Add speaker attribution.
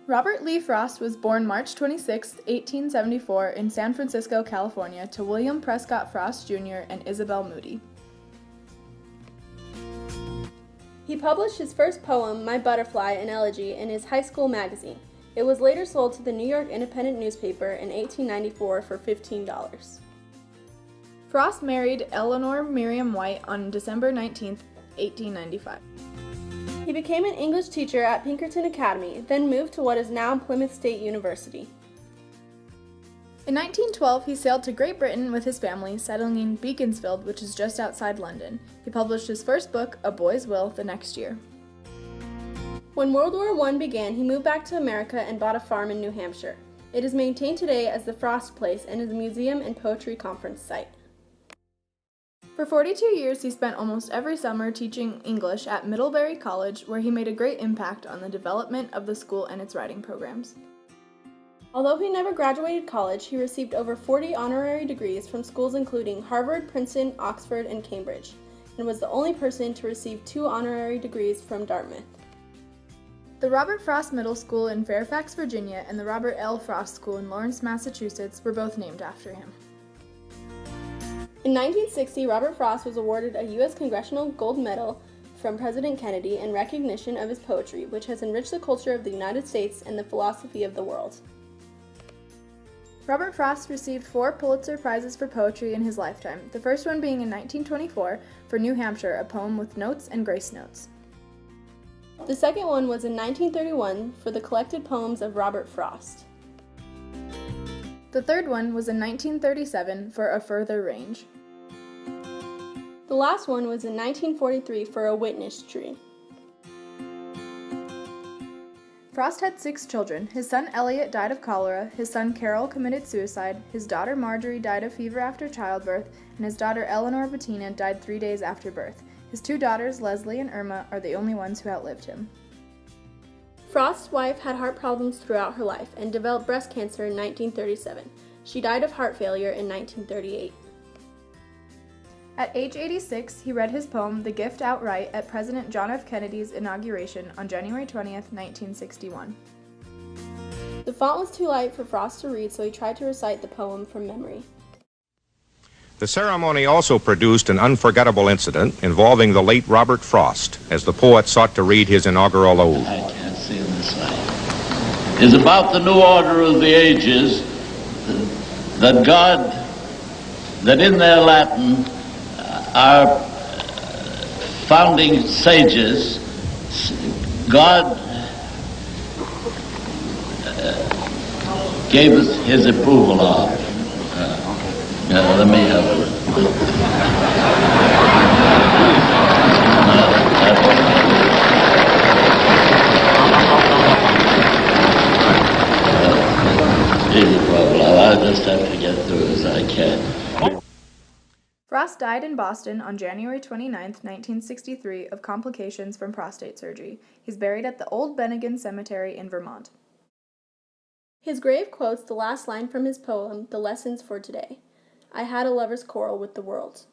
Speaker 1: Robert Lee Frost was born March 26, 1874 in San Francisco, California to William Prescott Frost Jr. and Isabel Moody.
Speaker 2: He published his first poem, My Butterfly, an Elegy, in his high school magazine. It was later sold to the New York Independent newspaper in 1894 for $15.
Speaker 1: Frost married Eleanor Miriam White on December 19, 1895.
Speaker 2: He became an English teacher at Pinkerton Academy, then moved to what is now Plymouth State University.
Speaker 1: In 1912, he sailed to Great Britain with his family, settling in Beaconsfield, which is just outside London. He published his first book, A Boy's Will, the next year.
Speaker 2: When World War I began, he moved back to America and bought a farm in New Hampshire. It is maintained today as the Frost Place and is a museum and poetry conference site.
Speaker 1: For 42 years, he spent almost every summer teaching English at Middlebury College, where he made a great impact on the development of the school and its writing programs.
Speaker 2: Although he never graduated college, he received over 40 honorary degrees from schools including Harvard, Princeton, Oxford, and Cambridge, and was the only person to receive 2 honorary degrees from Dartmouth.
Speaker 1: The Robert Frost Middle School in Fairfax, Virginia, and the Robert L. Frost School in Lawrence, Massachusetts were both named after him.
Speaker 2: In 1960, Robert Frost was awarded a U.S. Congressional Gold Medal from President Kennedy in recognition of his poetry, which has enriched the culture of the United States and the philosophy of the world.
Speaker 1: Robert Frost received 4 Pulitzer Prizes for poetry in his lifetime, the first one being in 1924 for New Hampshire, a poem with notes and grace notes.
Speaker 2: The second one was in 1931 for the collected poems of Robert Frost.
Speaker 1: The third one was in 1937 for A Further Range.
Speaker 2: The last one was in 1943 for A Witness Tree.
Speaker 1: Frost had 6 children. His son Elliot died of cholera, his son Carol committed suicide, his daughter Marjorie died of fever after childbirth, and his daughter Eleanor Bettina died 3 days after birth. His 2 daughters, Leslie and Irma, are the only ones who outlived him.
Speaker 2: Frost's wife had heart problems throughout her life and developed breast cancer in 1937. She died of heart failure in 1938.
Speaker 1: At age 86, he read his poem, The Gift outright, at President John F. Kennedy's inauguration on January 20th, 1961.
Speaker 2: The font was too light for Frost to read, so he tried to recite the poem from memory.
Speaker 3: The ceremony also produced an unforgettable incident involving the late Robert Frost, as the poet sought to read his inaugural ode.
Speaker 4: I can't see on this slide. Is about the new order of the ages, that God, that in their Latin, our founding sages, God gave us his approval of. Let me have it. Easy problem. I'll just have to get through as I can.
Speaker 1: Frost died in Boston on January 29, 1963, of complications from prostate surgery. He's buried at the Old Bennigan Cemetery in Vermont.
Speaker 2: His grave quotes the last line from his poem, The Lessons for Today. I had a lover's quarrel with the world.